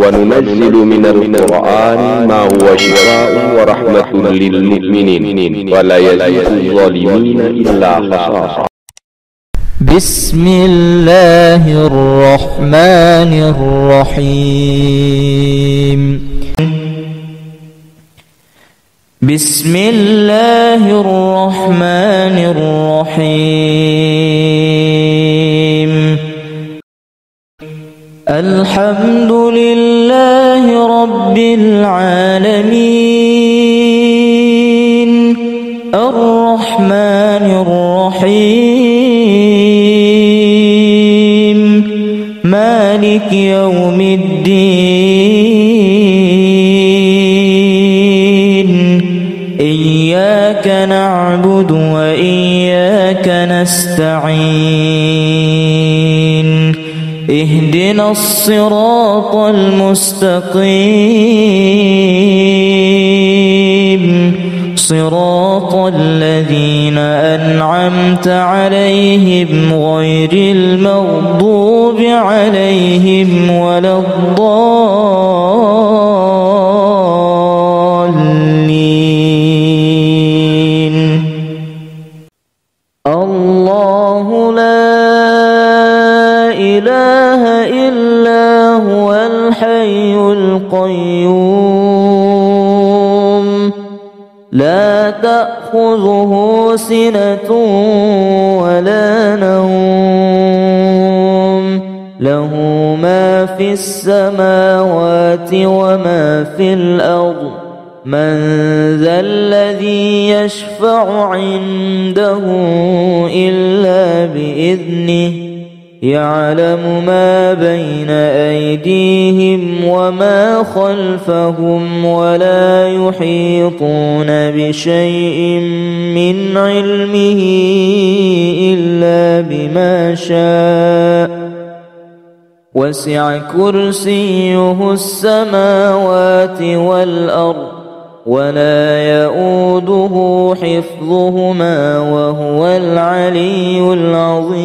وننزل من القرآن ما هو شفاء ورحمة للمؤمنين ولا يزيد الظالمين إلا خسارا. بسم الله الرحمن الرحيم. بسم الله الرحمن الرحيم. الحمد لله رب العالمين الرحمن الرحيم مالك يوم الدين. إياك نعبد وإياك نستعين. اهدنا الصراط المستقيم صراط الذين أنعمت عليهم غير المغضوب عليهم ولا الضالين. الله لا إله إلا هو الحي القيوم لا تأخذه سنة ولا نوم له ما في السماوات وما في الأرض. من ذا الذي يشفع عنده إلا بإذنه. يعلم ما بين أيديهم وما خلفهم ولا يحيطون بشيء من علمه إلا بما شاء. وسع كرسيه السماوات والأرض ولا يؤوده حفظهما وهو العلي العظيم.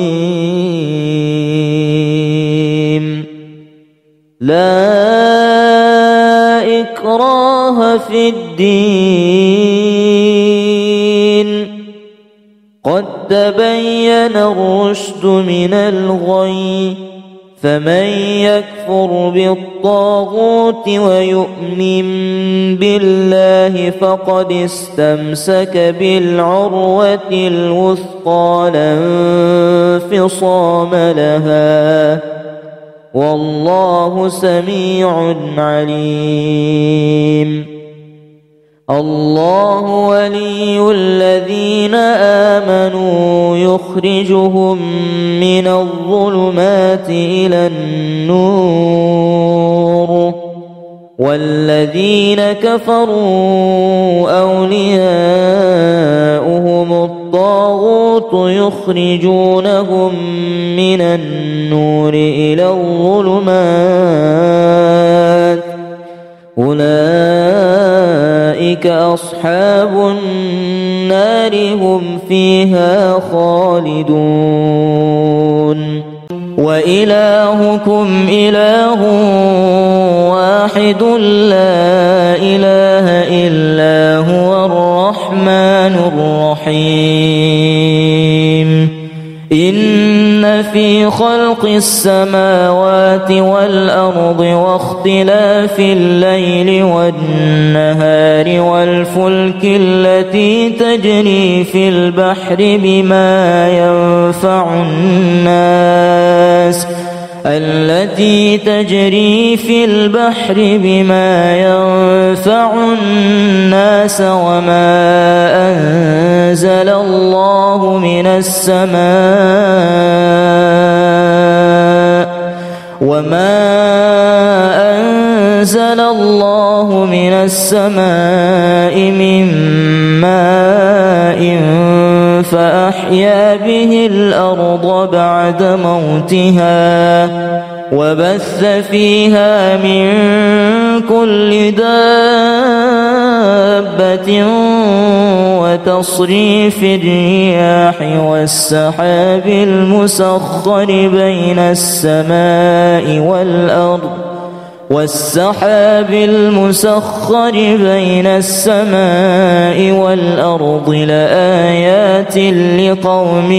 لا إكراه في الدين قد تبين الرشد من الغي. فمن يكفر بالطاغوت ويؤمن بالله فقد استمسك بالعروة الوثقى لا انفصام لها والله سميع عليم. الله ولي الذين آمنوا يخرجهم من الظلمات إلى النور. والذين كفروا أولياؤهم الطاغوت يخرجونهم من النور إلى الظلمات. أولئك أصحاب النار هم فيها خالدون. وإلهكم إله واحد لا إله إلا هو الرحمن الرحيم. إن في خلق السماوات والأرض واختلاف الليل والنهار والفلك التي تجري في البحر بما ينفع الناس وما أنزل الله من السماء من ماء فأحيا به الأرض بعد موتها وبث فيها من كل دابة وتصريف الرياح والسحاب المسخر بين السماء والأرض والسحاب المسخر بين السماء والأرض لآيات لقوم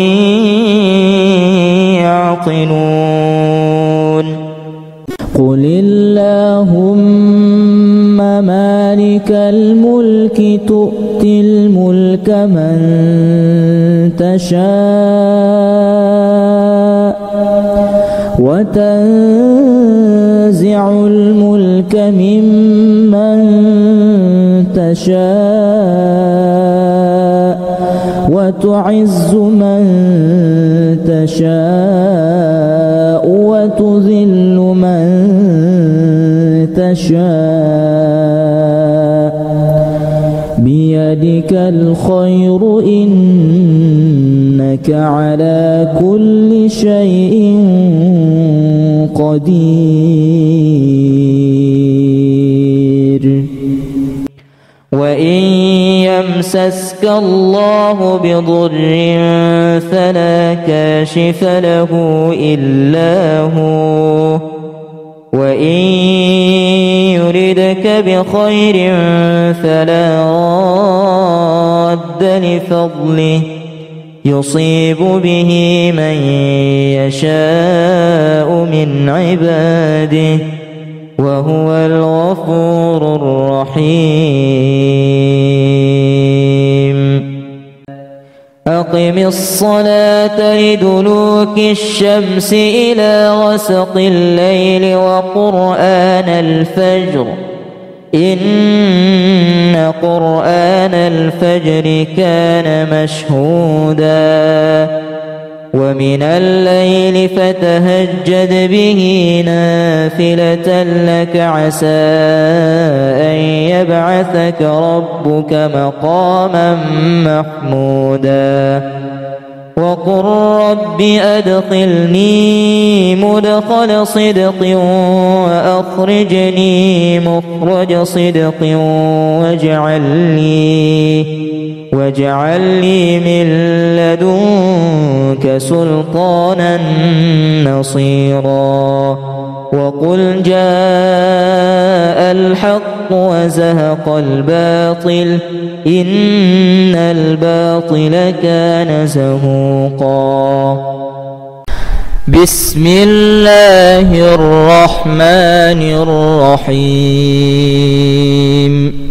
يعقلون قل اللهم مالك الملك تؤتي الملك من تشاء وتنزع الملك ممن تشاء وتعز من تشاء وتذل من تشاء بيدك الخير إنك على كل شيء قدير وإن يمسسك الله بضر فلا كاشف له إلا هو وإن يردك بخير فلا راد لفضله يصيب به من يشاء من عباده وهو الغفور الرحيم أقم الصلاة لدلوك الشمس إلى غسق الليل وقرآن الفجر إن قرآن الفجر كان مشهودا ومن الليل فتهجد به نافلة لك عسى أن يبعثك ربك مقاما محمودا وقل رب أدخلني مدخل صدق وأخرجني مخرج صدق واجعل لي من لدنك سلطانا نصيرا وقل جاء الحق وزهق الباطل إن الباطل كان زهوقا بسم الله الرحمن الرحيم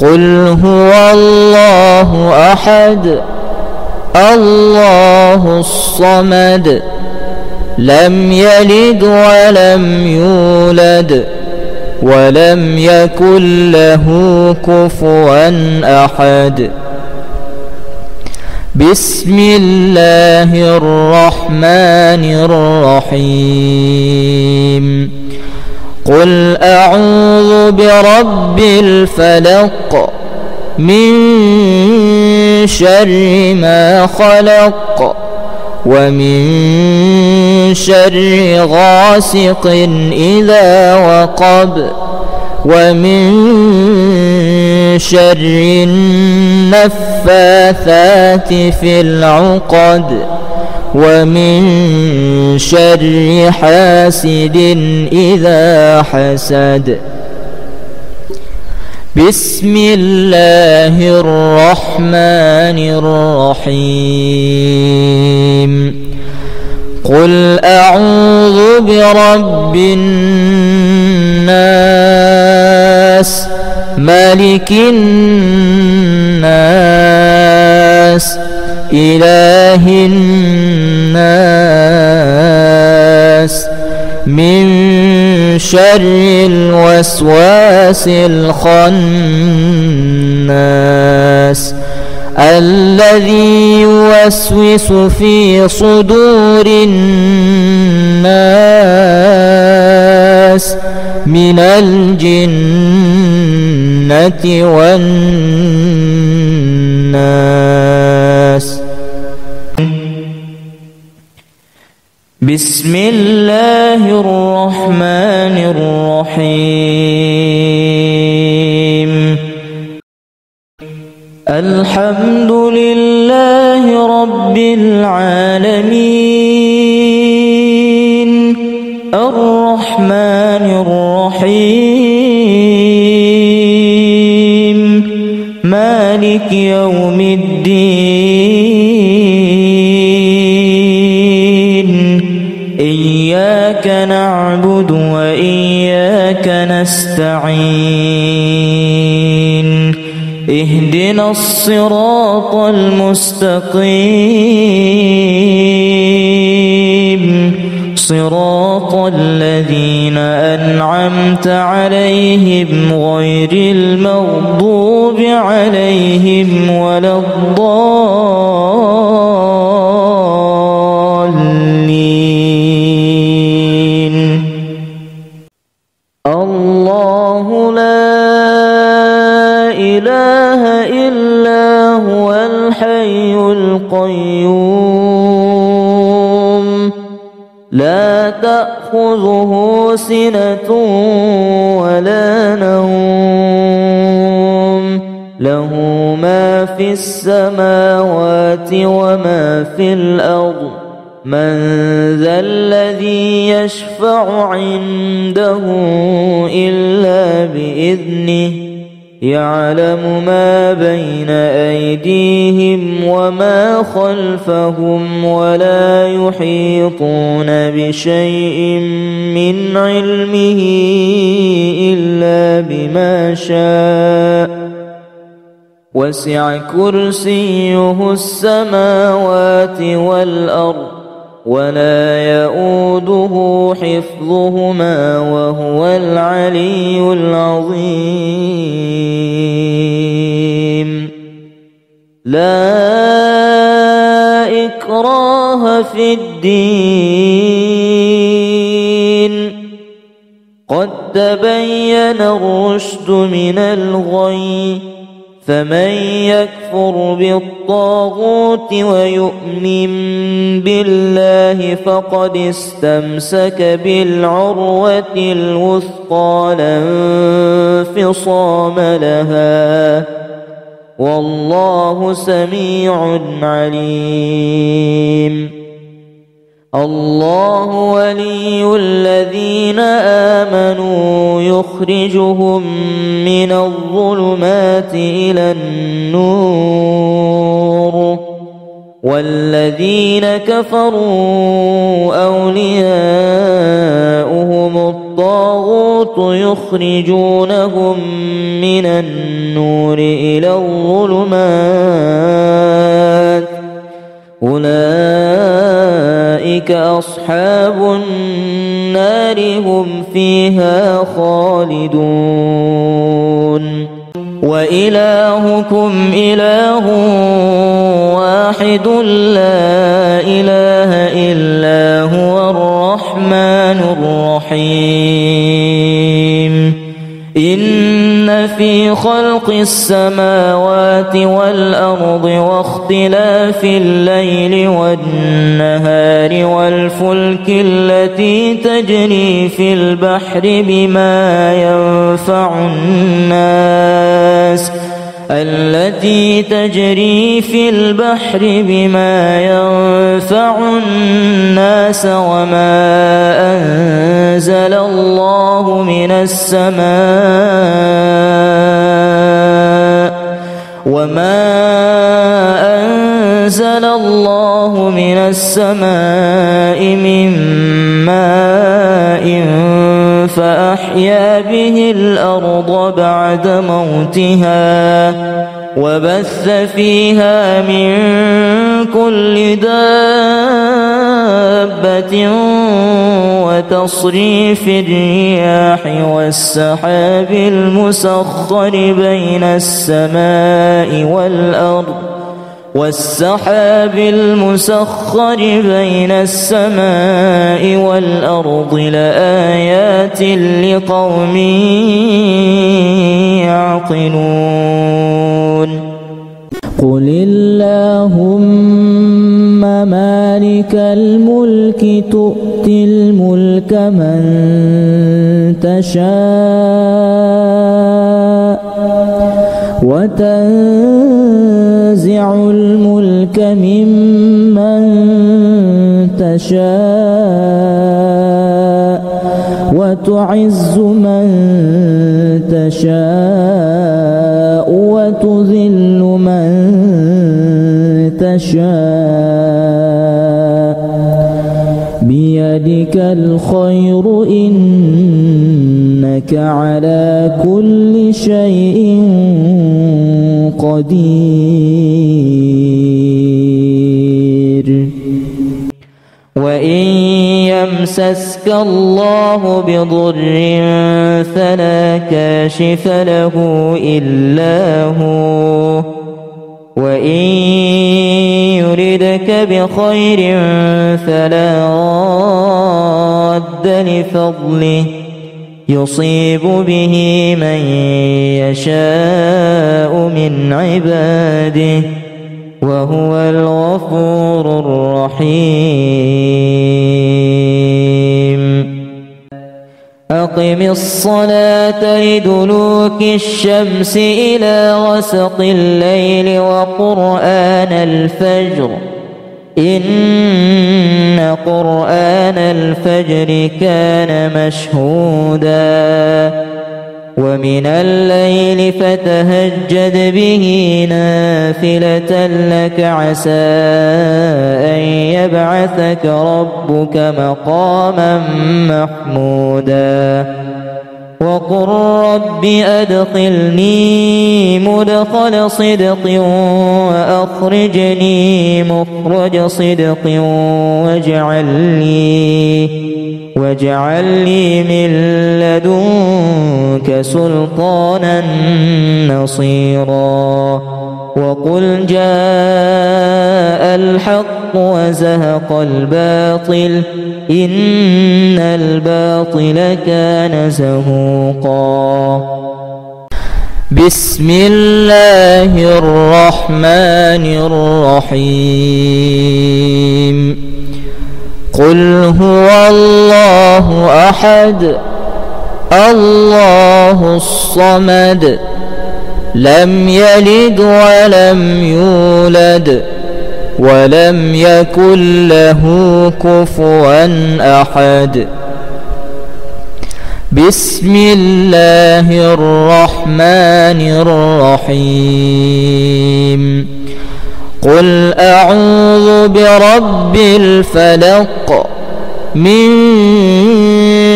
قل هو الله أحد الله الصمد لم يلد ولم يولد ولم يكن له كفوا أحد بسم الله الرحمن الرحيم قل أعوذ برب الفلق من شر ما خلق ومن شر غاسق إذا وقب ومن شر النفاثات في العقد ومن شر حاسد إذا حسد بسم الله الرحمن الرحيم قل أعوذ برب الناس ملك الناس إله الناس من شر الوسواس الخناس الذي يوسوس في صدور الناس من الجنة والناس بسم الله الرحمن الرحيم الحمد لله رب العالمين الرحمن الرحيم الرحيم مالك يوم الدين إياك نعبد وإياك نستعين اهدنا الصراط المستقيم صراط الذين أنعمت عليهم غير المغضوب عليهم ولا الضالين الله لا إله إلا هو الحي القيوم لا تأخذه سنة ولا نوم له ما في السماوات وما في الأرض من ذا الذي يشفع عنده إلا بإذنه يعلم ما بين أيديهم وما خلفهم ولا يحيطون بشيء من علمه إلا بما شاء وسع كرسيه السماوات والأرض ولا يؤوده حفظهما وهو العلي العظيم لا إكراه في الدين قد تبين الرشد من الغي فمن يكفر بالطاغوت ويؤمن بالله فقد استمسك بالعروة الوثقى لا انفصام لها والله سميع عليم الله ولي الذين آمنوا يخرجهم من الظلمات إلى النور والذين كفروا أولياؤهم الطاغوت يخرجونهم من النور إلى الظلمات أولئك أصحاب النار هم فيها خالدون وإلهكم إله واحد لا إله إلا هو الرحمن الرحيم إن في خلق السماوات والأرض واختلاف الليل والنهار والفلك التي تجري في البحر بما ينفع الناس وما أنزل الله من السماء من ماء فأحيا به الأرض بعد موتها وبث فيها من كل دابة وتصريف الرياح والسحاب المسخر بين السماء والأرض لآيات لقوم يعقلون قل اللهم مالك الملك تؤتي الملك من تشاء وتنزع الملك ممن تشاء وتعز من تشاء وتذل من تشاء بيدك الخير إنك على كل شيء قدير وإن يمسسك الله بضر فلا كاشف له إلا هو وإن يردك بخير فلا راد لفضله يصيب به من يشاء من عباده وهو الغفور الرحيم أقم الصلاة لدلوك الشمس إلى غسق الليل وقرآن الفجر إن قرآن الفجر كان مشهودا ومن الليل فتهجد به نافلة لك عسى أن يبعثك ربك مقاما محمودا وقل رب أدخلني مدخل صدق وأخرجني مخرج صدق واجعل لي من لدنك سلطانا نصيرا وقل جاء الحق وزهق الباطل إن الباطل كان زهوقا بسم الله الرحمن الرحيم قل هو الله أحد الله الصمد لم يلد ولم يولد ولم يكن له كفوا أحد بسم الله الرحمن الرحيم قل أعوذ برب الفلق من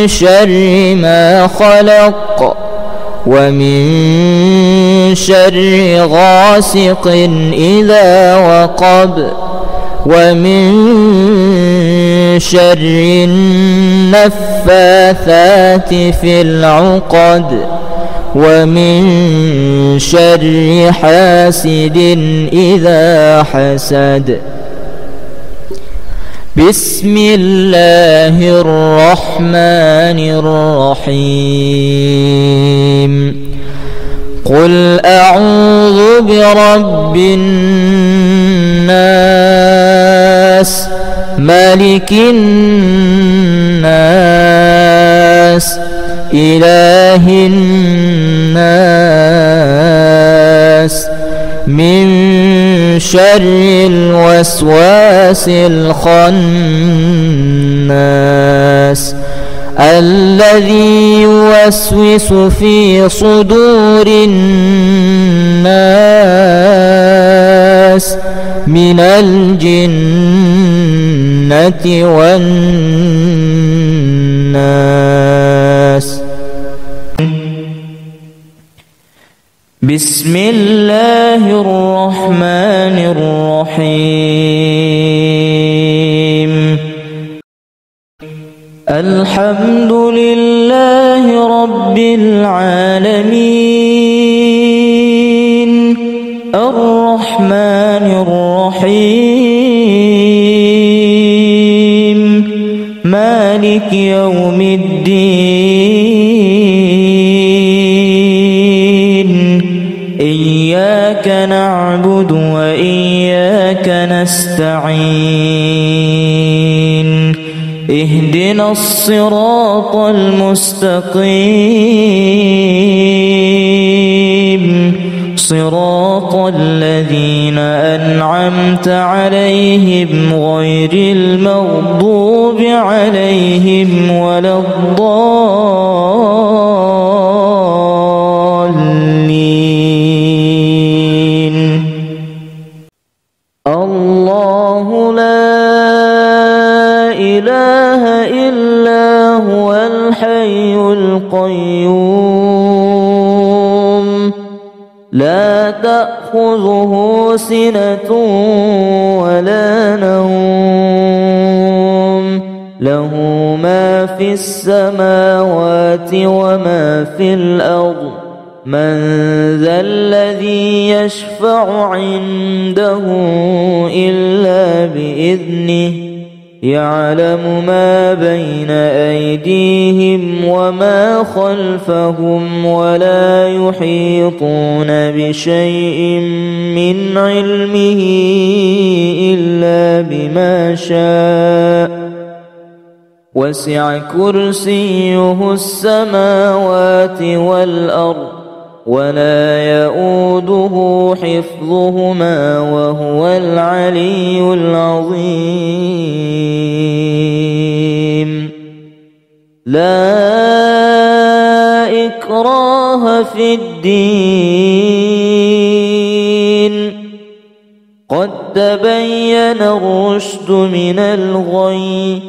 شر ما خلق ومن شر غاسق إذا وقب ومن شر النفاثات في العقد ومن شر حاسد إذا حسد بسم الله الرحمن الرحيم قل أعوذ برب الناس ملك الناس إله الناس من شر الوسواس الخناس الذي يوسوس في صدور الناس من الجنة والناس بسم الله الرحمن الرحيم الحمد لله رب العالمين الرحمن الرحيم مالك يوم الدين إياك نعبد وإياك نستعين اهدنا الصراط المستقيم صراط الذين أنعمت أنعمت عليهم غير المغضوب عليهم ولا الضالين. الله لا إله إلا هو الحي القيوم لا تأخذه سنة ولا نوم له ما في السماوات وما في الأرض من ذا الذي يشفع عنده إلا بإذنه يعلم ما بين أيديهم وما خلفهم ولا يحيطون بشيء من علمه إلا بما شاء وسع كرسيه السماوات والأرض ولا يؤوده حفظهما وهو العلي العظيم. لا إكراه في الدين قد تبين الرشد من الغي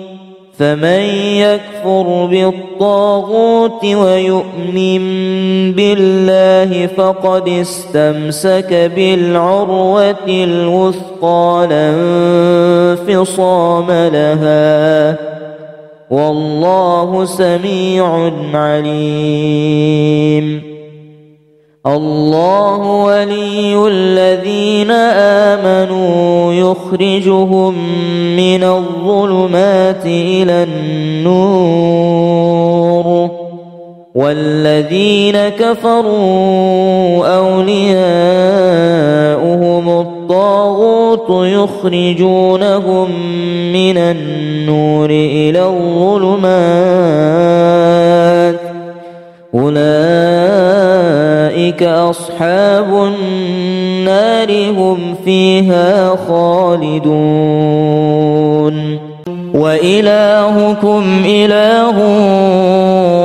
فمن يكفر بالطاغوت ويؤمن بالله فقد استمسك بالعروة الوثقى لا انفصام لها والله سميع عليم. الله ولي الذين آمنوا يخرجهم من الظلمات إلى النور والذين كفروا أولياؤهم الطاغوت يخرجونهم من النور إلى الظلمات أولئك أصحاب النار هم فيها خالدون. وإلهكم إله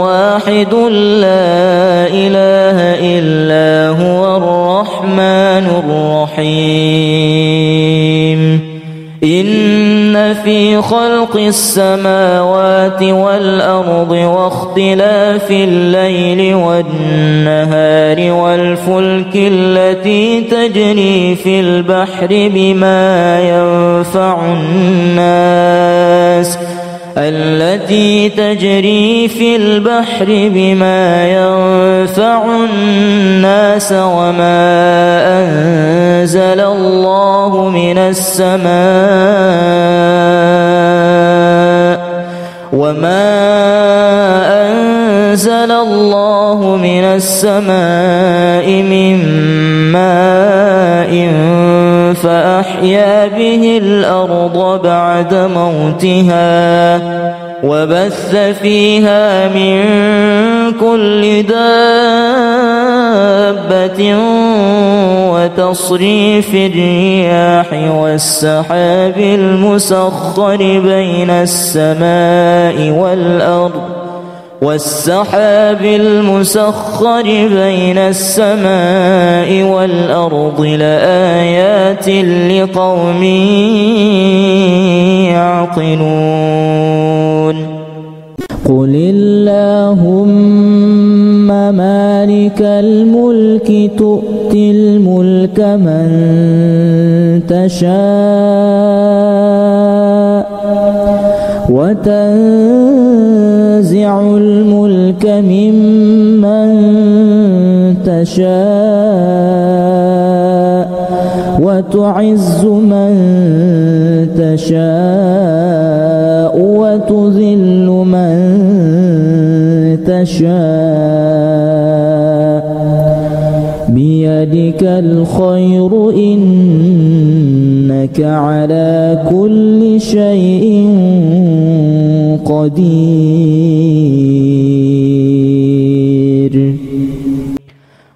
واحد لا إله إلا هو الرحمن الرحيم. إن في خلق السماوات والأرض واختلاف الليل والنهار والفلك التي تجري في البحر بما ينفع الناس وما أنزل الله من السماء من ماء فأحيا به الأرض بعد موتها وبث فيها من كل دابة وتصريف الرياح والسحاب المسخر بين السماء والأرض لآيات لقوم يعقلون. قل اللهم مالك الملك تؤتي الملك من تشاء وتنزع الملك ممن تشاء وتعز من تشاء وتذل من تشاء بيدك الخير إنك على كل شيء قدير.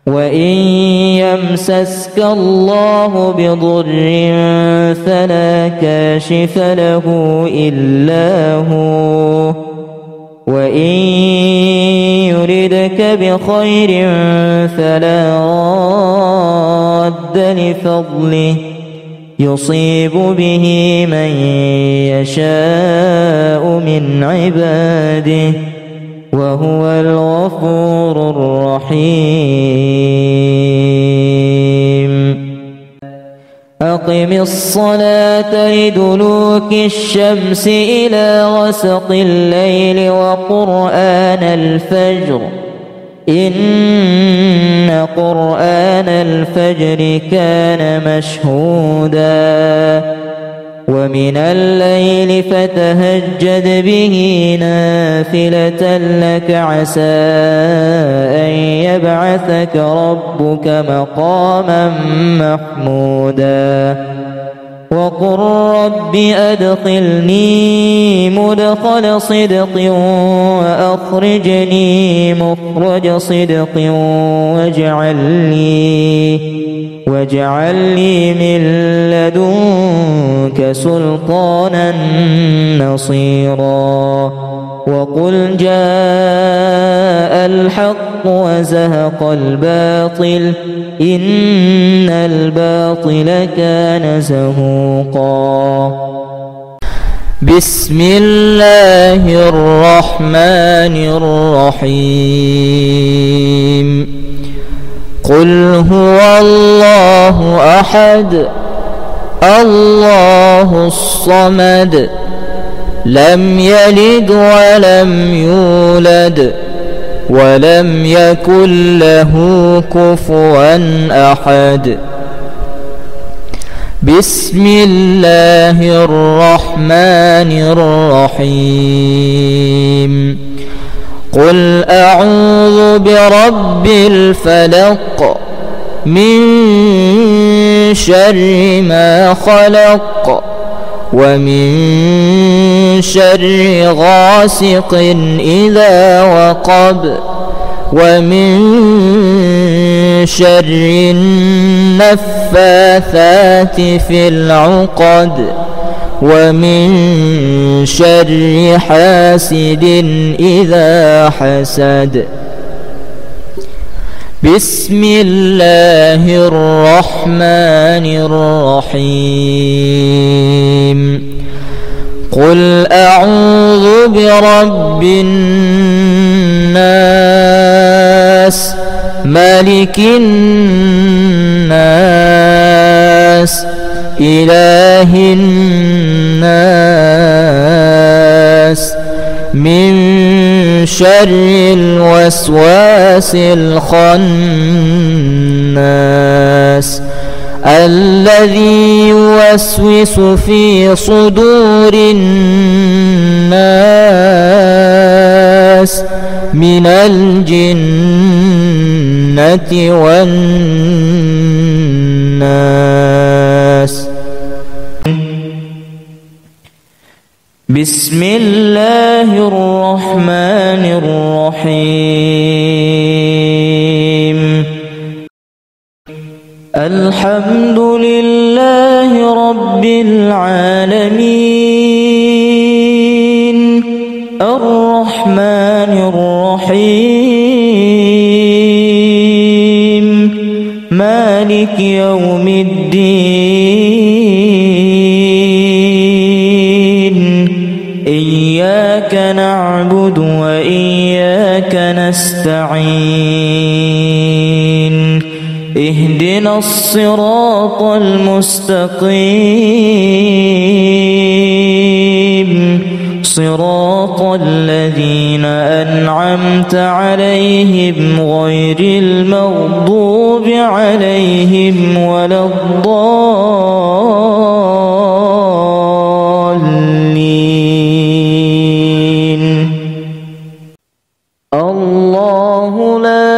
وإن يمسسك الله بضر فلا كاشف له إلا هو وإن يردك بخير فلا راد لفضله يصيب به من يشاء من عباده وهو الغفور الرحيم أقم الصلاة لدلوك الشمس إلى غسق الليل وقرآن الفجر إن قرآن الفجر كان مشهودا ومن الليل فتهجد به نافلة لك عسى أن يبعثك ربك مقاما محمودا وقل رب أدخلني مدخل صدق وأخرجني مخرج صدق واجعل لي من لدنك سلطانا نصيرا وقل جاء الحق وزهق الباطل إن الباطل كان زهوقا بسم الله الرحمن الرحيم قل هو الله أحد الله الصمد لم يلد ولم يولد ولم يكن له كفوا أحد بسم الله الرحمن الرحيم قل أعوذ برب الفلق من شر ما خلق ومن شر غاسق إذا وقب ومن شر النفاثات في العقد ومن شر حاسد إذا حسد بسم الله الرحمن الرحيم قل أعوذ برب الناس ملك الناس إله الناس من شر الوسواس الخناس الذي يوسوس في صدور الناس من الجنة والناس بسم الله الرحمن الرحيم الحمد لله رب العالمين الرحمن الرحيم مالك يوم الدين إياك نعبد وإياك نستعين اهدنا الصراط المستقيم صراط الذين أنعمت عليهم غير المغضوب عليهم ولا الضالين الله لا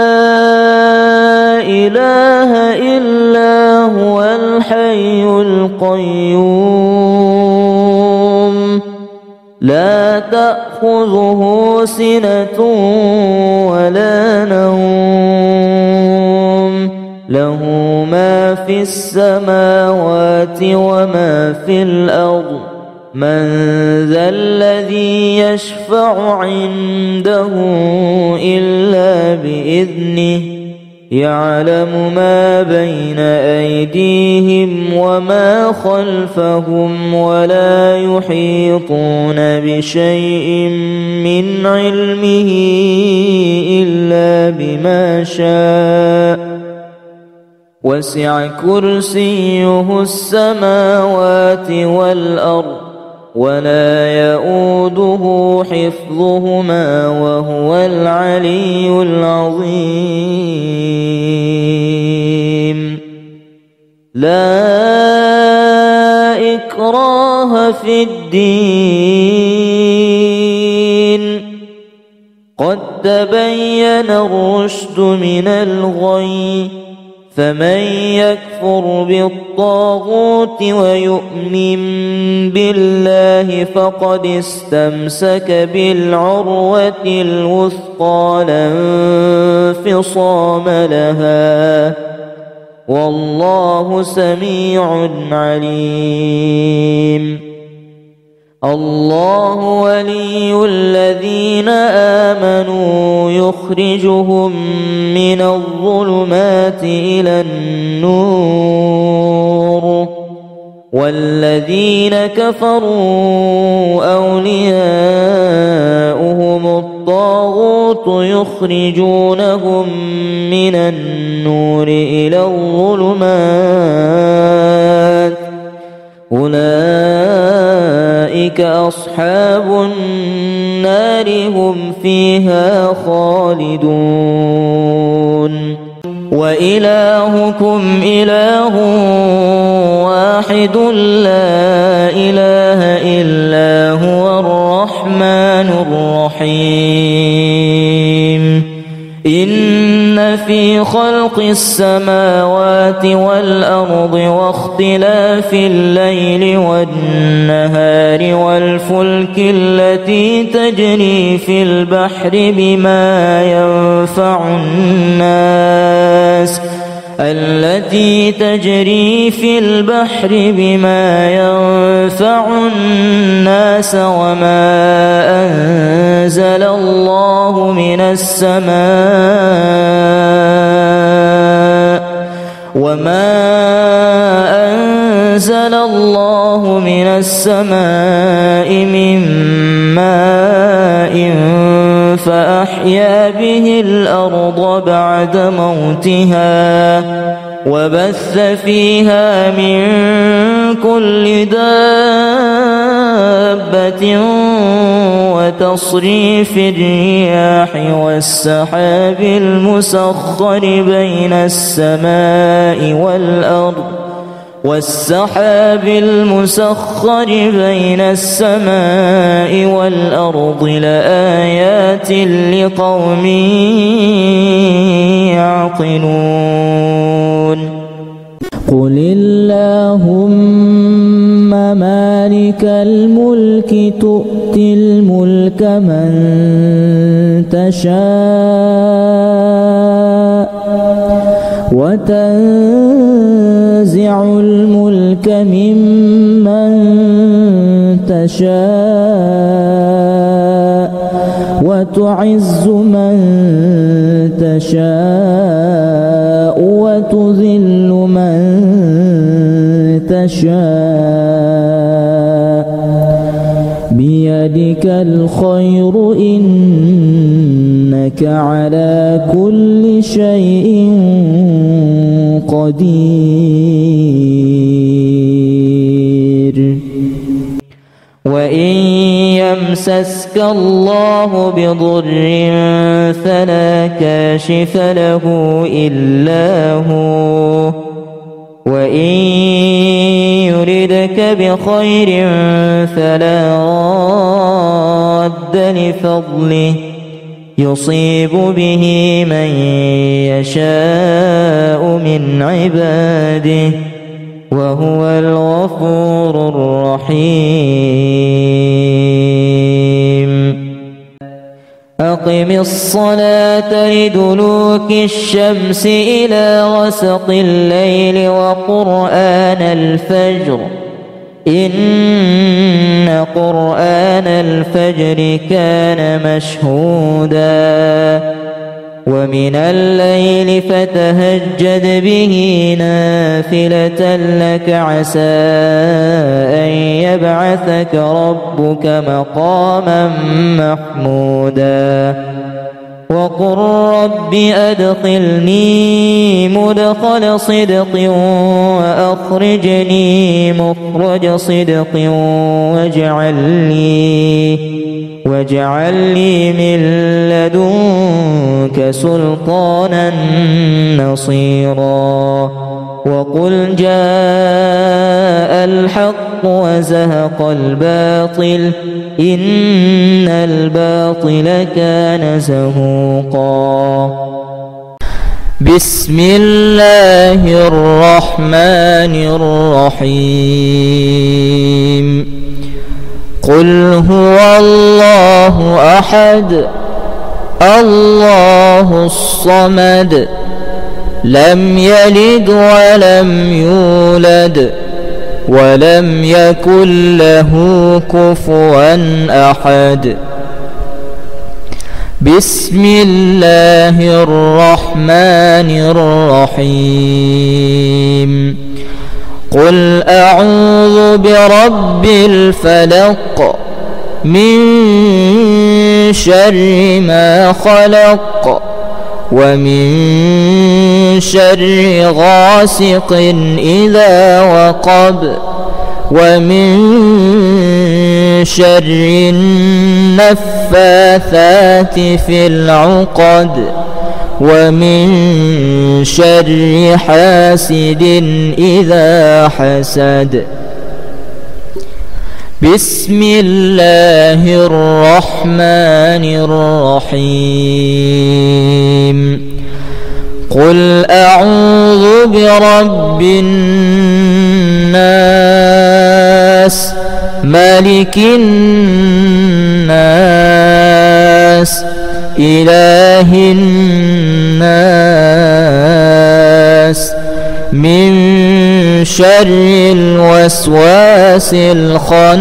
إله إلا هو الحي القيوم لا تأخذه سنة ولا نوم له ما في السماوات وما في الأرض من ذا الذي يشفع عنده إلا بإذنه يعلم ما بين أيديهم وما خلفهم ولا يحيطون بشيء من علمه إلا بما شاء وسع كرسيه السماوات والأرض ولا يؤوده حفظهما وهو العلي العظيم لا إكراه في الدين قد تبين الرشد من الغي فمن يكفر بالطاغوت ويؤمن بالله فقد استمسك بالعروة الوثقى لا انفصام لها والله سميع عليم الله ولي الذين آمنوا يخرجهم من الظلمات إلى النور والذين كفروا أولياؤهم الطاغوت يخرجونهم من النور إلى الظلمات أولئك أصحاب النار هم فيها خالدون وإلهكم إله واحد لا إله إلا هو الرحمن الرحيم إن في خلق السماوات والأرض واختلاف الليل والنهار والفلك التي تجري في البحر بما ينفع الناس وما أنزل الله من السماء من ماء فأحيا به الأرض بعد موتها وبث فيها من كل دابة وتصريف الرياح والسحاب المسخر بين السماء والأرض لآيات لقوم يعقلون قل اللهم مالك الملك تؤتي الملك من تشاء وتنزع الملك ممن تشاء وتعز من تشاء وتذل من تشاء بيدك الخير إنك على كل شيء قدير وإن يمسسك الله بضر فلا كاشف له إلا هو وإن يردك بخير فلا راد لفضله يصيب به من يشاء من عباده وهو الغفور الرحيم أقم الصلاة لدلوك الشمس إلى غسق الليل وقرآن الفجر إن قرآن الفجر كان مشهودا ومن الليل فتهجد به نافلة لك عسى أن يبعثك ربك مقاما محمودا وقل رب أدخلني مدخل صدق وأخرجني مخرج صدق واجعل لي من لدنك سلطانا نصيرا وقل جاء الحق وزهق الباطل إن الباطل كان زهوقا بسم الله الرحمن الرحيم قل هو الله أحد الله الصمد لم يلد ولم يولد ولم يكن له كفوا أحد بسم الله الرحمن الرحيم قل أعوذ برب الفلق من شر ما خلق ومن شر غاسق إذا وقب ومن شر النفاثات في العقد ومن شر حاسد إذا حسد بسم الله الرحمن الرحيم قل أعوذ برب الناس ملك الناس إله الناس من شر الوسواس الخناس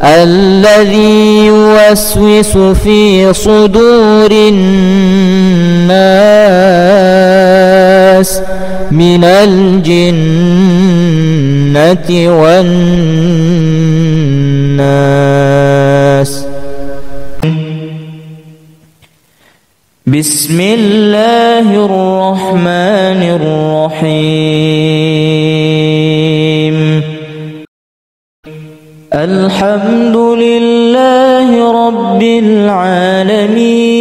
الذي يوسوس في صدور الناس من الجنة والناس بسم الله الرحمن الرحيم الحمد لله رب العالمين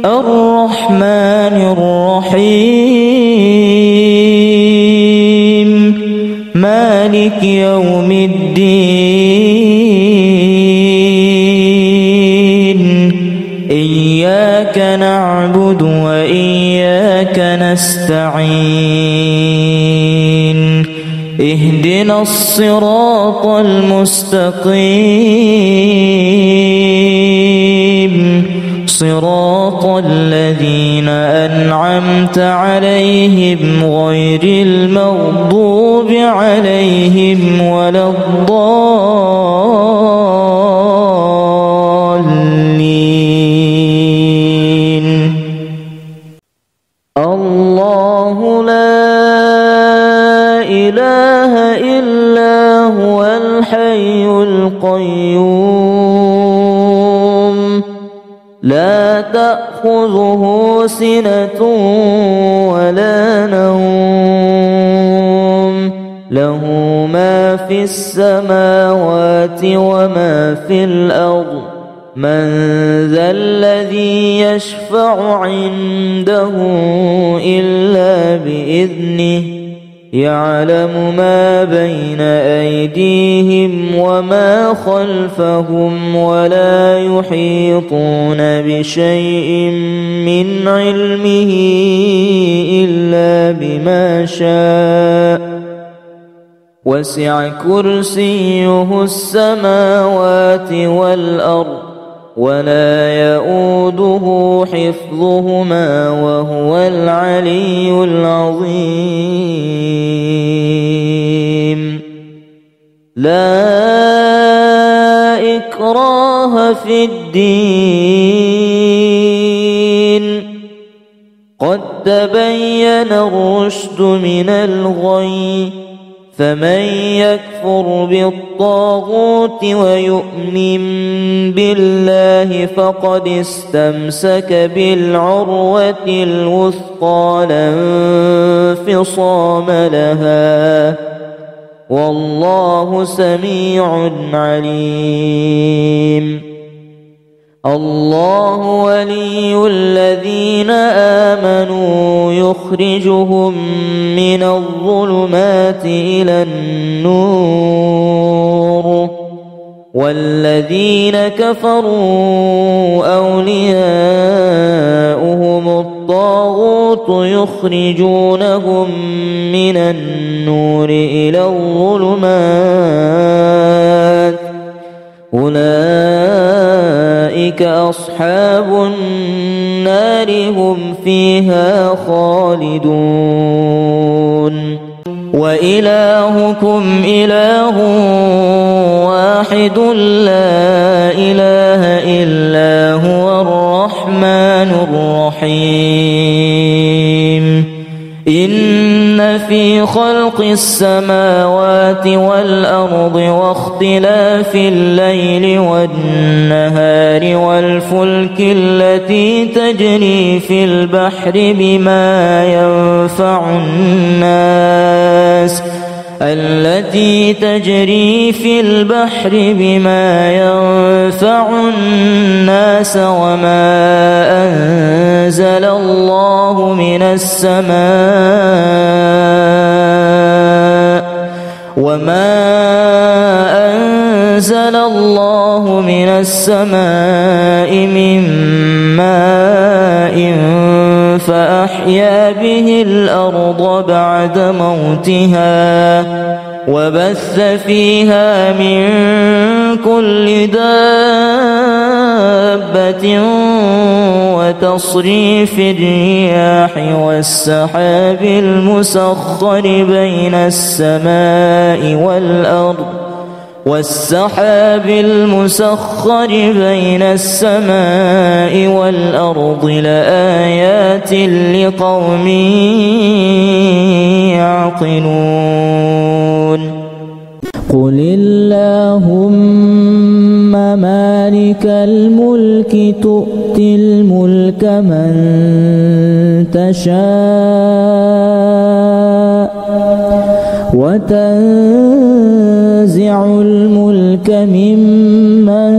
الرحمن الرحيم مالك يوم الدين إياك نعبد وإياك نستعين اهدنا الصراط المستقيم صراط الذين أنعمت عليهم غير المغضوب عليهم ولا الضالين الله لا إله إلا هو الحي القيوم لا تأخذه سنة ولا نوم له ما في السماوات وما في الأرض من ذا الذي يشفع عنده إلا بإذنه يعلم ما بين أيديهم وما خلفهم ولا يحيطون بشيء من علمه إلا بما شاء وسع كرسيه السماوات والأرض ولا يؤوده حفظهما وهو العلي العظيم. لا إكراه في الدين قد تبين الرشد من الغي فمن يكفر بالطاغوت ويؤمن بالله فقد استمسك بالعروة الوثقى لا انفصام لها والله سميع عليم. الله ولي الذين آمنوا يخرجهم من الظلمات إلى النور والذين كفروا أولياؤهم الطاغوت يخرجونهم من النور إلى الظلمات أولئك أصحاب النار هم فيها خالدون. وإلهكم إله واحد لا إله إلا هو الرحمن الرحيم. إن في خلق السماوات والأرض واختلاف الليل والنهار والفلك التي تجري في البحر بما ينفع الناس وما أنزل الله من السماء من ماء فأحيا به الأرض بعد موتها وبث فيها من كل دابة وتصريف الرياح والسحاب المسخر بين السماء والأرض لآيات لقوم يعقلون. قل اللهم مالك الملك تؤتي الملك من تشاء وتنزع الملك ممن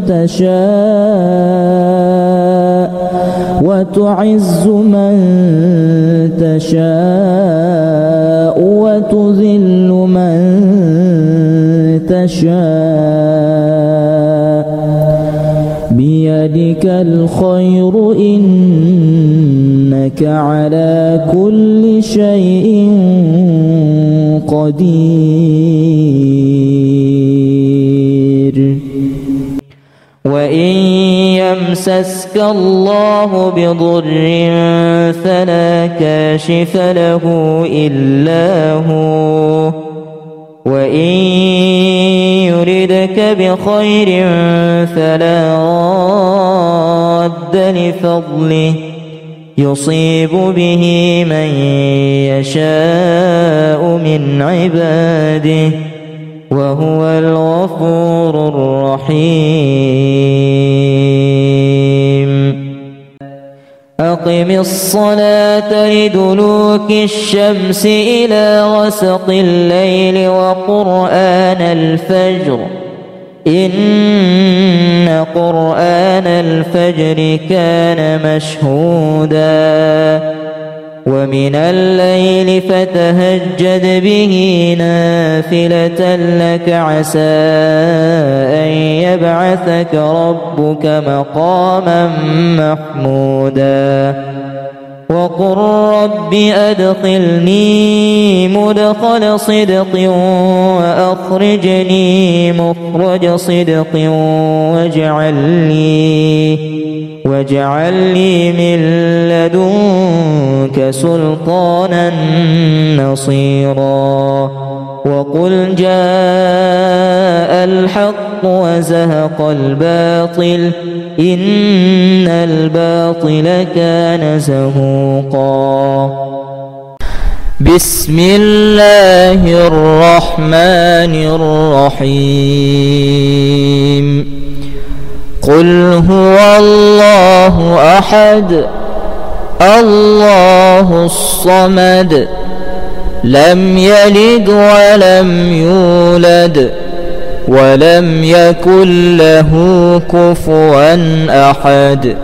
تشاء وتعز من تشاء وتذل من تشاء بيدك الخير إنك على كل شيء قدير. وإن يمسسك الله بضر فلا كاشف له إلا هو وإن يردك بخير فلا راد لفضله يصيب به من يشاء من عباده وهو الغفور الرحيم. أقم الصلاة لدلوك الشمس إلى غسق الليل وقرآن الفجر إن قرآن الفجر كان مشهودا ومن الليل فتهجد به نافلة لك عسى أن يبعثك ربك مقاما محمودا وقل رب أدخلني مدخل صدق وأخرجني مخرج صدق واجعل لي من لدنك سلطانا نصيرا وقل جاء الحق وزهق الباطل إن الباطل كان زهوقا. بسم الله الرحمن الرحيم. قل هو الله أحد الله الصمد لم يلد ولم يولد ولم يكن له كفوا أحد.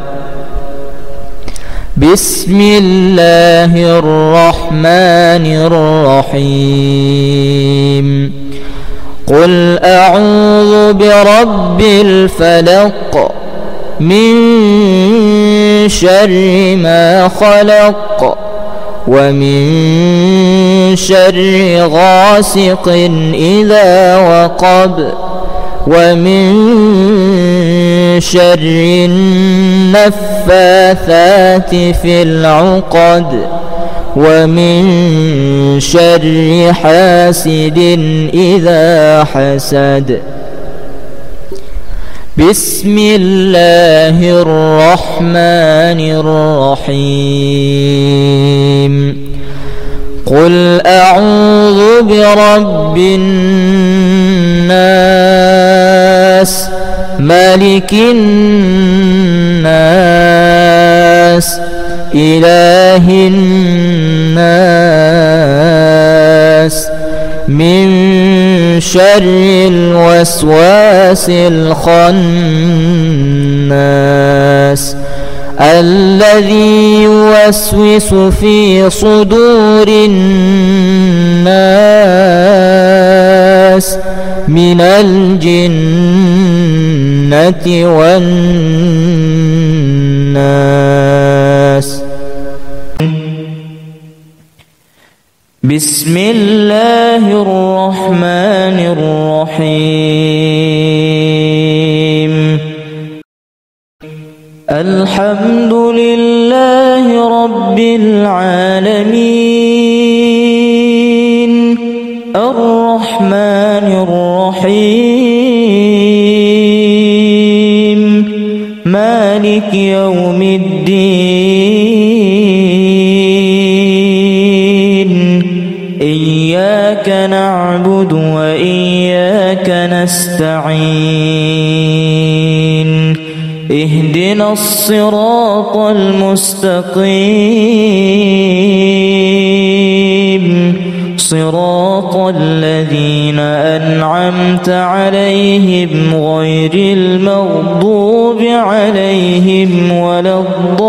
بسم الله الرحمن الرحيم. قل أعوذ برب الفلق من شر ما خلق ومن شر غاسق إذا وقب ومن شر النفاثات في العقد ومن شر حاسد إذا حسد. بسم الله الرحمن الرحيم. قل أعوذ برب الناس ملك الناس إله الناس من شر الوسواس الخناس الذي يوسوس في صدور الناس من الجنة والناس. بسم الله الرحمن الرحيم. الحمد لله رب العالمين الرحمن الرحيم مالك يوم الدين إياك نعبد وإياك نستعين اهدنا الصراط المستقيم صراط الذين أنعمت عليهم غير المغضوب عليهم ولا الضالين.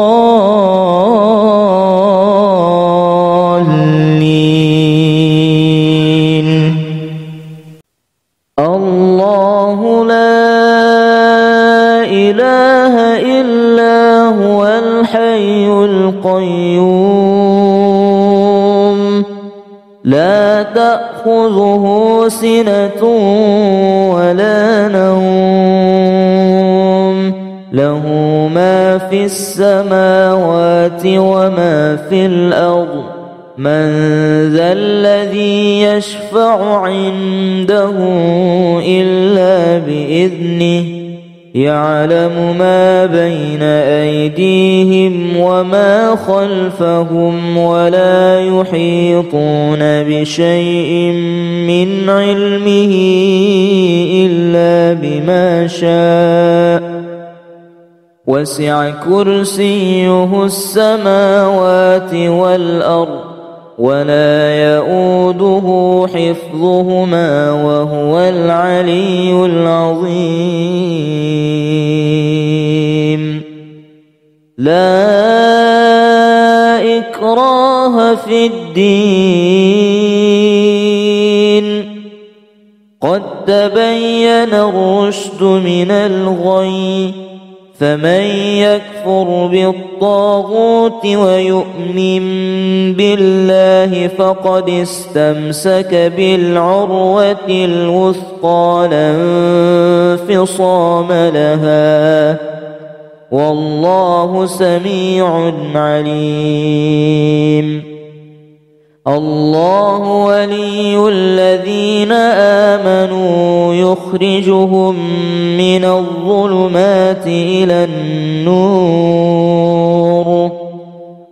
الله لا إله إلا هو الحي القيوم لا تأخذه سنة ولا نوم له ما في السماوات وما في الأرض من ذا الذي يشفع عنده إلا بإذنه يعلم ما بين أيديهم وما خلفهم ولا يحيطون بشيء من علمه إلا بما شاء وسع كرسيه السماوات والأرض ولا يؤوده حفظهما وهو العلي العظيم. لا إكراه في الدين قد تبين الرشد من الغي فمن يكفر بالطاغوت ويؤمن بالله فقد استمسك بالعروة الوثقى لا انفصام لها والله سميع عليم. الله ولي الذين آمنوا يخرجهم من الظلمات إلى النور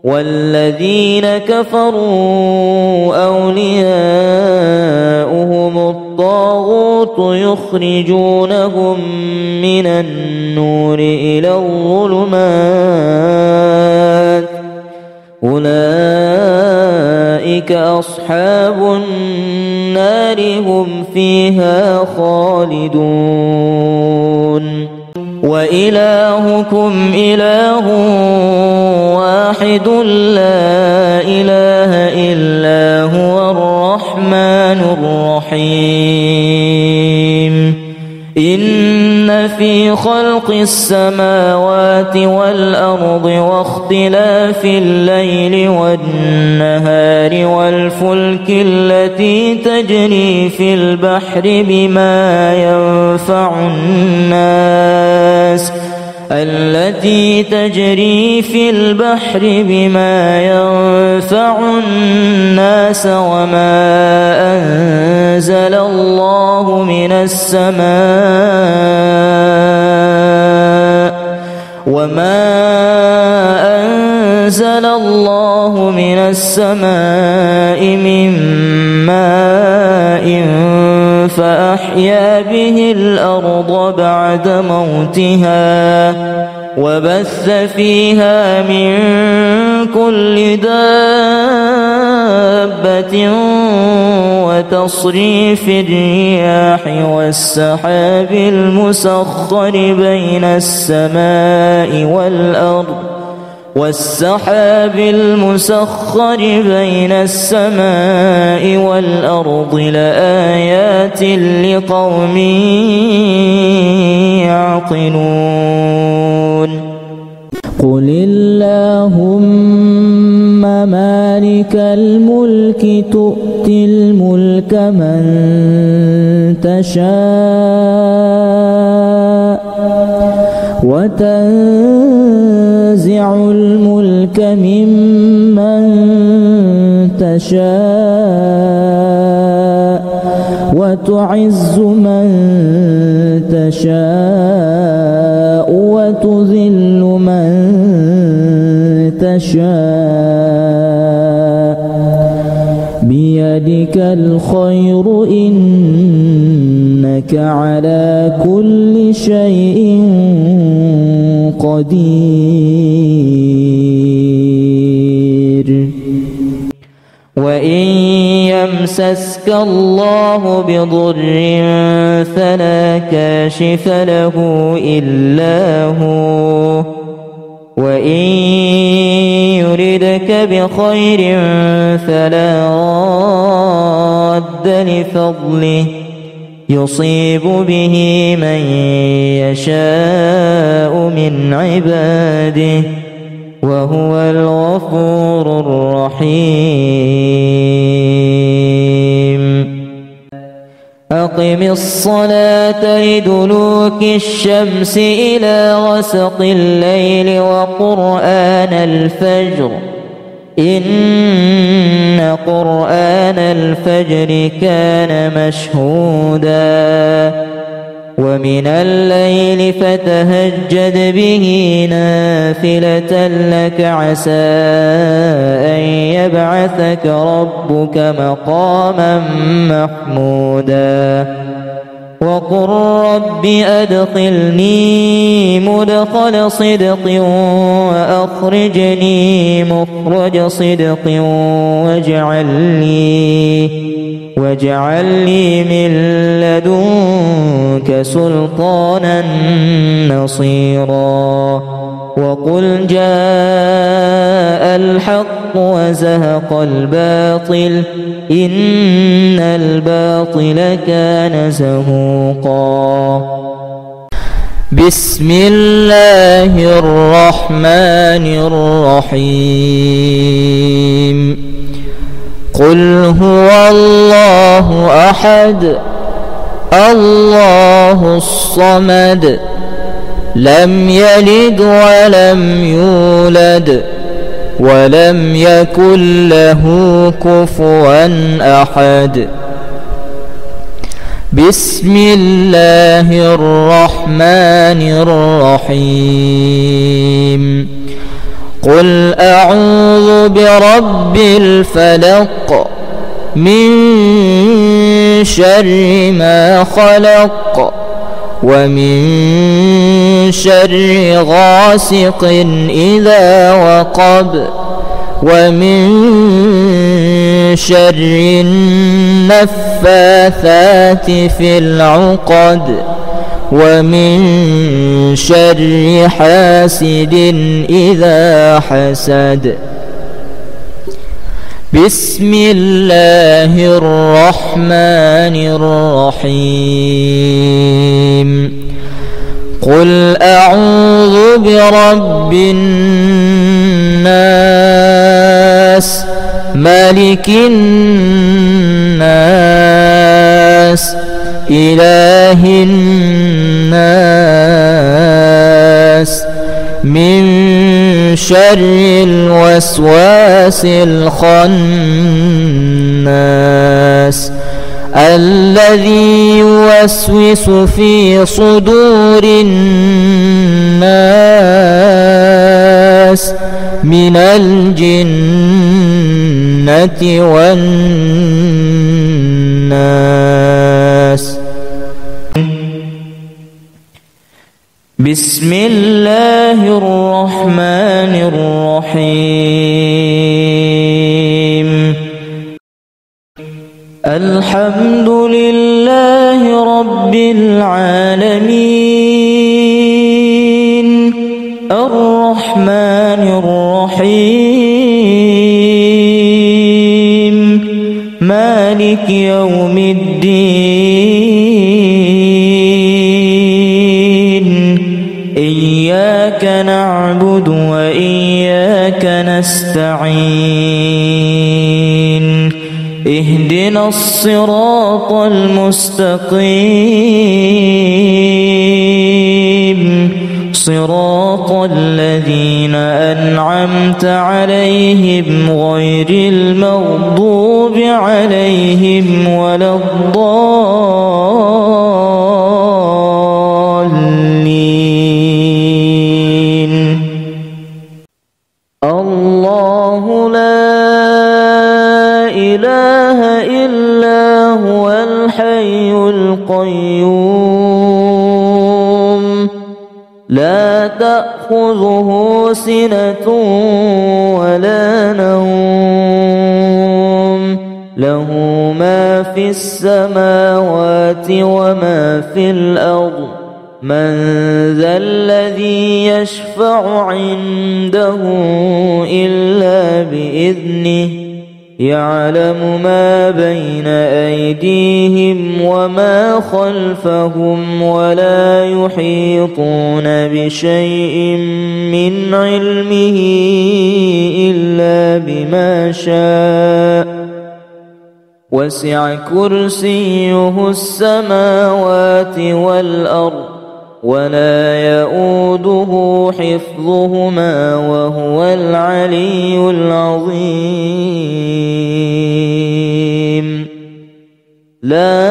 والذين كفروا أولياؤهم الطاغوت يخرجونهم من النور إلى الظلمات أولئك أصحاب النار هم فيها خالدون. وإلهكم إله واحد لا إله إلا هو الرحمن الرحيم. إن في خلق السماوات والأرض واختلاف الليل والنهار والفلك التي تجري في البحر بما ينفع الناس وما أنزل الله من السماء من ماء فأحيا به الأرض بعد موتها وبث فيها من كل دابة وتصريف الرياح والسحاب المسخر بين السماء والأرض لآيات لقوم يعقلون. قل اللهم مالك الملك تؤتي الملك من تشاء وتنزع الملك ممن تشاء وتعز من تشاء وتذل من تشاء بيدك الخير إنك على كل شيء قدير. وإن يمسسك الله بضر فلا كاشف له إلا هو وإن يردك بخير فلا راد لفضله يصيب به من يشاء من عباده وهو الغفور الرحيم. أقم الصلاة لدلوك الشمس إلى غسق الليل وقرآن الفجر إن قرآن الفجر كان مشهودا ومن الليل فتهجد به نافلة لك عسى أن يبعثك ربك مقاما محمودا. وقل رب أدخلني مدخل صدق وأخرجني مخرج صدق واجعل لي من لدنك سلطانا نصيرا. وقل جاء الحق وزهق الباطل إن الباطل كان زهوقا. بسم الله الرحمن الرحيم قل هو الله أحد الله الصمد لم يلد ولم يولد ولم يكن له كفوا أحد بسم الله الرحمن الرحيم قل أعوذ برب الفلق من شر ما خلق ومن شر غاسق إذا وقب ومن شر النفاثات في العقد ومن شر حاسد إذا حسد بسم الله الرحمن الرحيم قل أعوذ برب الناس ملك الناس إله الناس من شر الوسواس الخناس الذي يوسوس في صدور الناس من الجنة والناس بسم الله الرحمن الرحيم الحمد لله رب العالمين الرحمن الرحيم مالك يوم الدين إياك نعبد وإياك نستعين اهدنا الصراط المستقيم صراط الذين أنعمت عليهم غير المغضوب عليهم ولا الضالين الله لا إله إلا هو الحي القيوم لا تأخذه سنة ولا نوم له ما في السماوات وما في الأرض من ذا الذي يشفع عنده إلا بإذنه يعلم ما بين أيديهم وما خلفهم ولا يحيطون بشيء من علمه إلا بما شاء وسع كرسيه السماوات والأرض ولا يؤوده حفظهما وهو العلي العظيم لا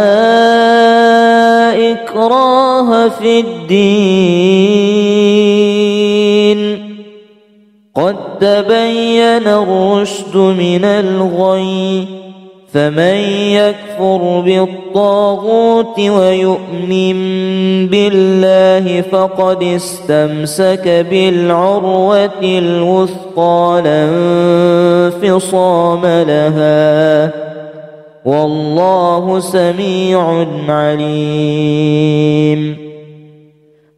إكراه في الدين قد تبين الرشد من الغي فمن يكفر بالطاغوت ويؤمن بالله فقد استمسك بالعروة الوثقى لا انفصام لها والله سميع عليم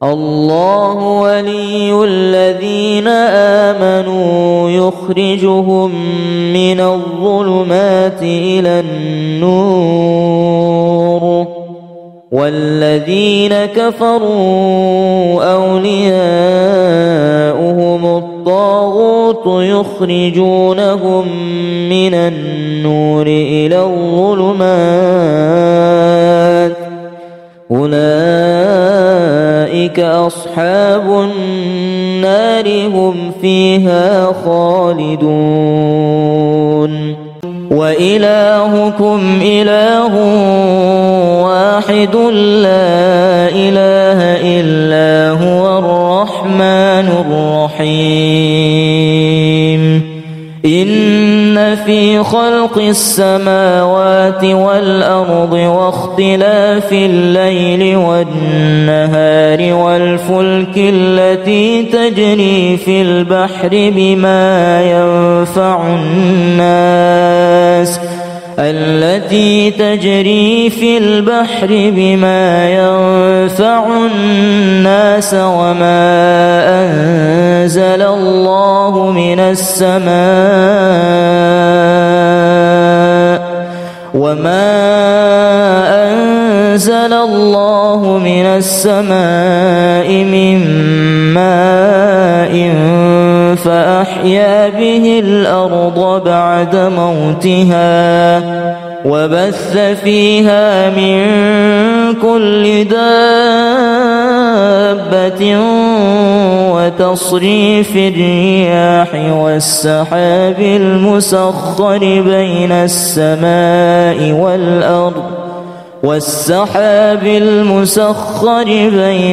الله ولي الذين آمنوا يخرجهم من الظلمات إلى النور والذين كفروا أولياؤهم الطاغوت يخرجونهم من النور إلى الظلمات أولئك أصحاب النار هم فيها خالدون وإلهكم إله واحد لا إله إلا هو الرحمن الرحيم إن في خلق السماوات والأرض واختلاف الليل والنهار والفلك التي تجري في البحر بما ينفع الناس وما أنزل الله من السماء من ماء فأحيا به الأرض بعد موتها وبث فيها من كل دابة وتصريف الرياح والسحاب المسخر بين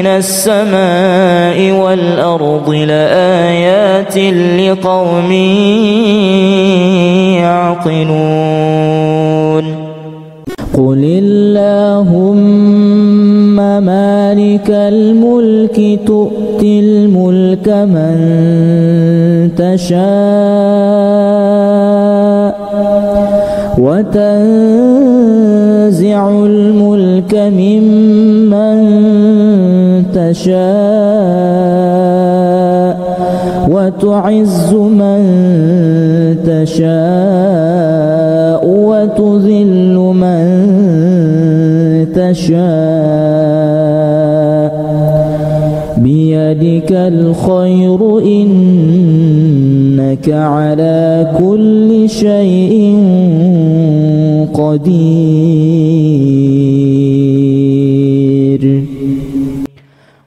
السماء والأرض لآيات لقوم يعقلون قل اللهم مالك الملك تؤتي الملك من تشاء وتنزع الملك ممن تشاء وتعز من تشاء وتذل من تشاء بيدك الخير إنك على كل شيء قدير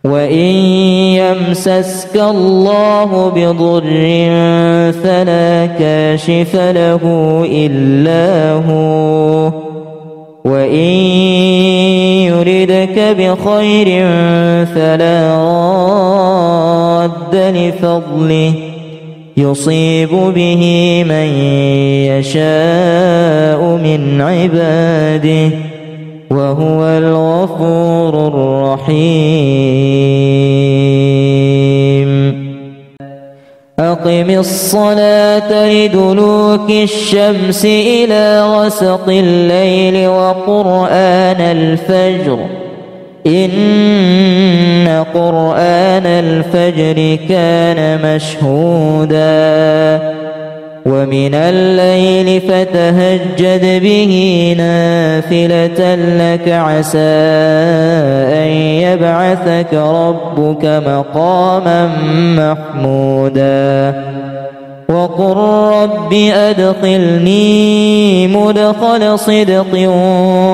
وإن يمسسك الله بضر فلا كاشف له إلا هو وإن يردك بخير فلا راد لفضله يصيب به من يشاء من عباده وهو الغفور الرحيم أقم الصلاة لدلوك الشمس إلى غسق الليل وقرآن الفجر إن قرآن الفجر كان مشهودا ومن الليل فتهجد به نافلة لك عسى أن يبعثك ربك مقاما محمودا وقل رب أدخلني مدخل صدق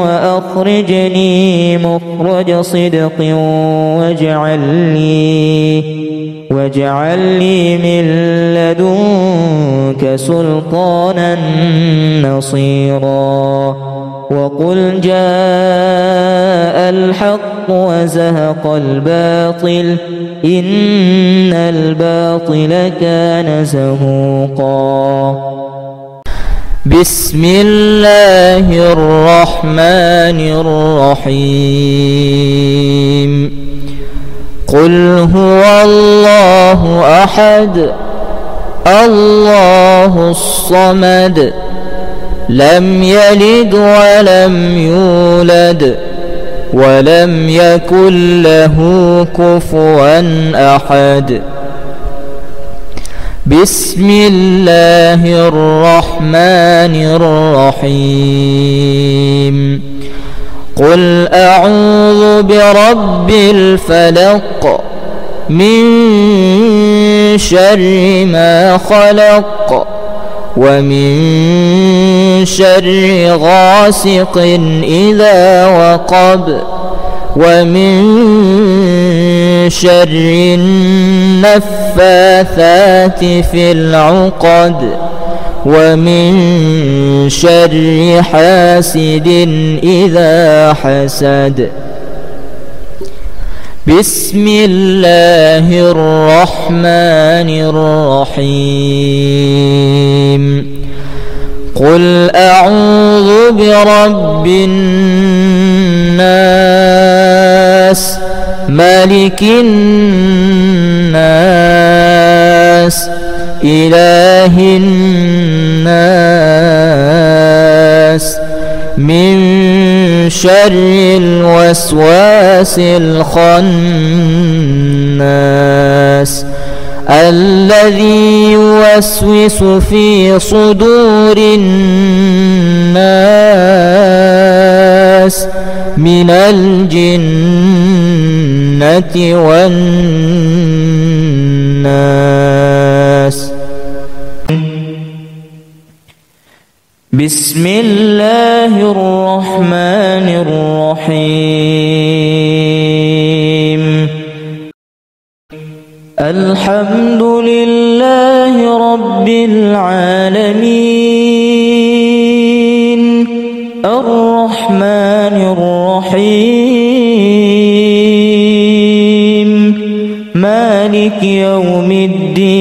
وأخرجني مخرج صدق واجعل لي من لدنك سلطانا نصيرا وقل جاء الحق وزهق الباطل إن الباطل كان زهوقا بسم الله الرحمن الرحيم قل هو الله أحد الله الصمد لم يلد ولم يولد ولم يكن له كفوا أحد بسم الله الرحمن الرحيم قل أعوذ برب الفلق من شر ما خلق ومن شر غاسق إذا وقب ومن شر النفاثات في العقد ومن شر حاسد إذا حسد. بسم الله الرحمن الرحيم. قل أعوذ برب الناس ملك الناس إله الناس من شر الوسواس الخناس الذي يوسوس في صدور الناس من الجنة والناس. بسم الله الرحمن الرحيم. الحمد لله رب العالمين الرحمن الرحيم مالك يوم الدين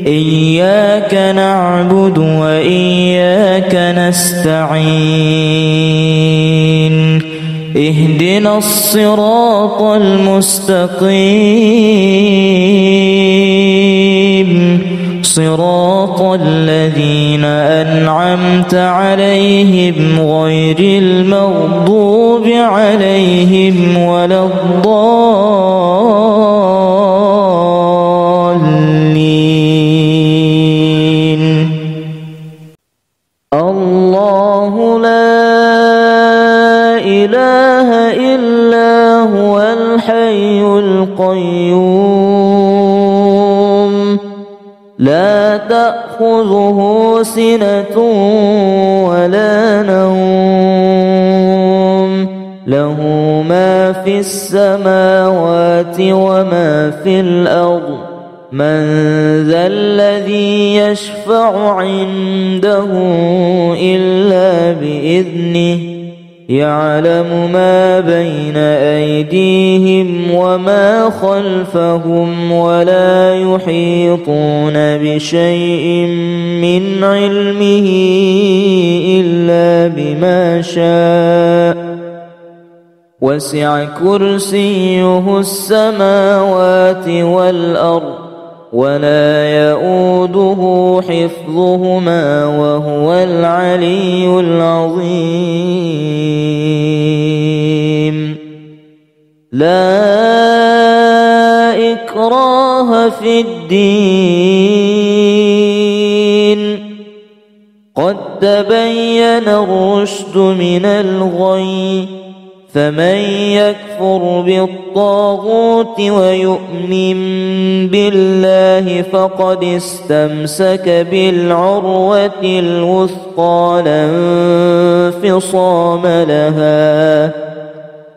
إياك نعبد وإياك نستعين اهدنا الصراط المستقيم صراط الذين أنعمت عليهم غير المغضوب عليهم ولا الضالين. الله لا إله إلا هو الحي القيوم لا تأخذه سنة ولا نوم له ما في السماوات وما في الأرض من ذا الذي يشفع عنده إلا بإذنه يعلم ما بين أيديهم وما خلفهم ولا يحيطون بشيء من علمه إلا بما شاء وسع كرسيه السماوات والأرض ولا يؤوده حفظهما وهو العلي العظيم. لا إكراه في الدين قد تبين الرشد من الغي فمن يكفر بالطاغوت ويؤمن بالله فقد استمسك بالعروة الوثقى لا انفصام لها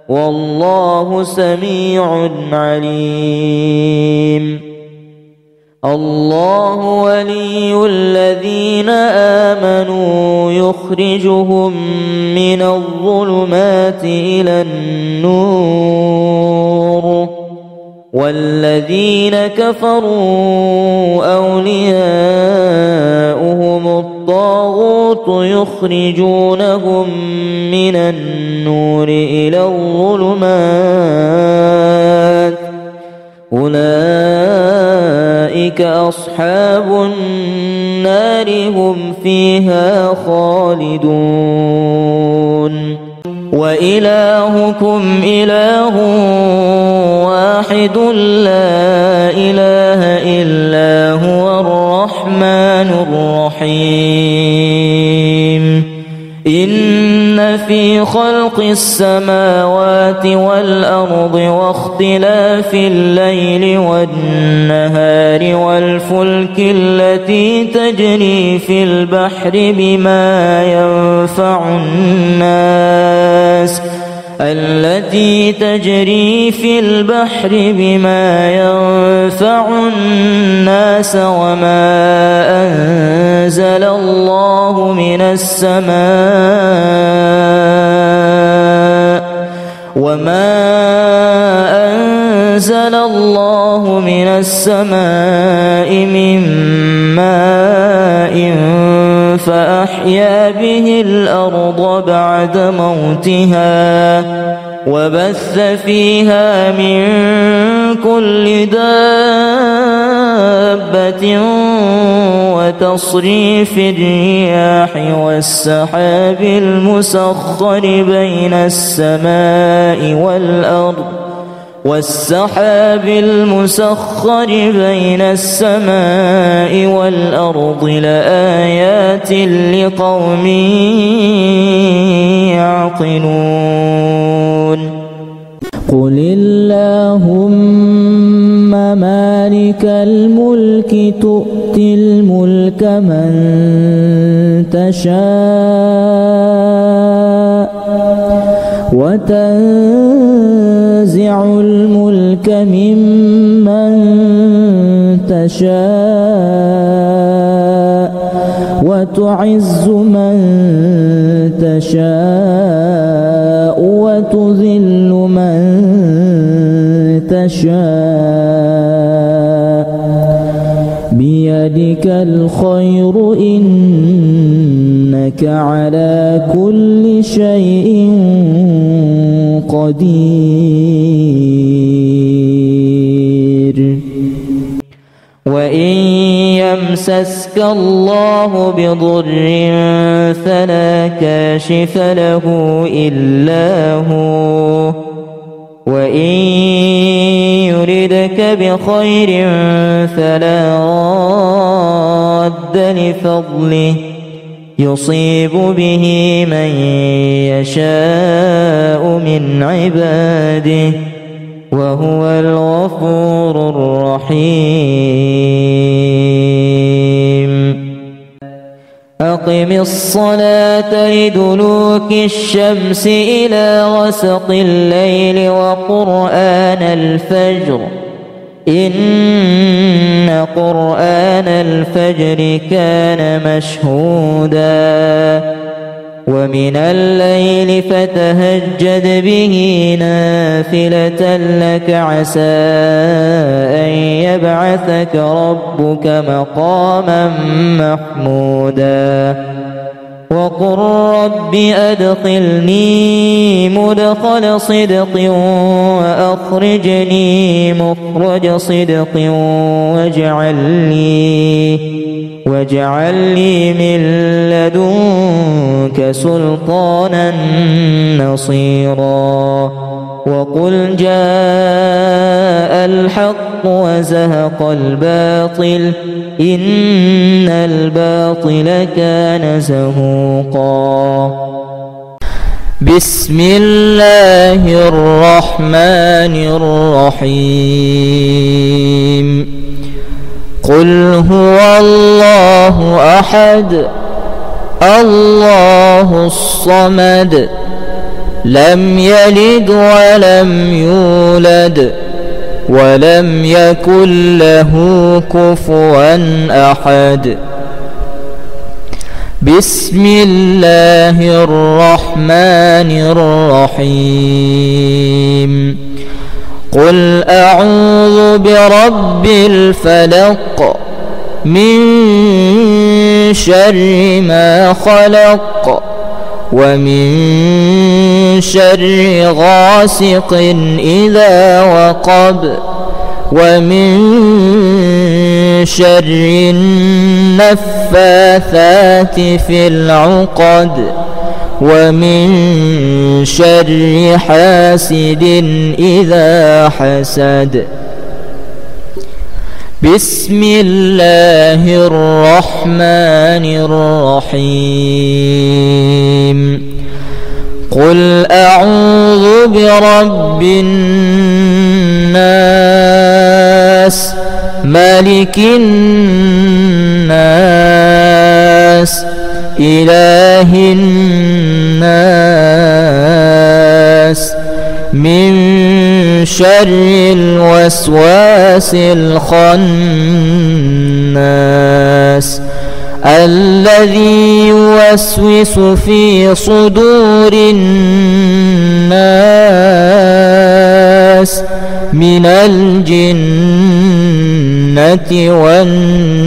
والله سميع عليم. الله ولي الذين آمنوا يخرجهم من الظلمات إلى النور والذين كفروا أولياؤهم الطاغوت يخرجونهم من النور إلى الظلمات أولئك أصحاب النار هم فيها خالدون. وإلهكم إله واحد لا إله إلا هو الرحمن الرحيم. في خلق السماوات والأرض واختلاف الليل والنهار والفلك التي تجري في البحر بما ينفع الناس وما أنزل الله من السماء من ماء فأحيا به الأرض بعد موتها وبث فيها من كل دابة وتصريف الرياح والسحاب المسخر بين السماء والأرض لآيات لقوم يعقلون. قل اللهم مالك الملك تؤتي الملك من تشاء وتنزع الملك ممن تشاء وتعز من تشاء وتذل من تشاء بيدك الخير إنك على كل شيء قدير. وإن يمسسك الله بضر فلا كاشف له إلا هو وإن يردك بخير فلا راد لفضله يصيب به من يشاء من عباده وهو الغفور الرحيم. أقم الصلاة لدلوك الشمس إلى غسق الليل وقرآن الفجر إن قرآن الفجر كان مشهودا ومن الليل فتهجد به نافلة لك عسى أن يبعثك ربك مقاما محمودا. وقل رب أدخلني مدخل صدق وأخرجني مخرج صدق واجعل لي من لدنك سلطانا نصيرا. وقل جاء الحق وزهق الباطل إن الباطل كان زهوقا. بسم الله الرحمن الرحيم. قل هو الله أحد الله الصمد لم يلد ولم يولد ولم يكن له كفوا أحد. بسم الله الرحمن الرحيم. قل أعوذ برب الفلق من شر ما خلق ومن شر غاسق إذا وقب ومن شر النفاثات في العقد ومن شر حاسد إذا حسد. بسم الله الرحمن الرحيم. قل أعوذ برب الناس ملك الناس إله الناس من شر الوسواس الخناس الذي يوسوس في صدور الناس من الجنة والناس.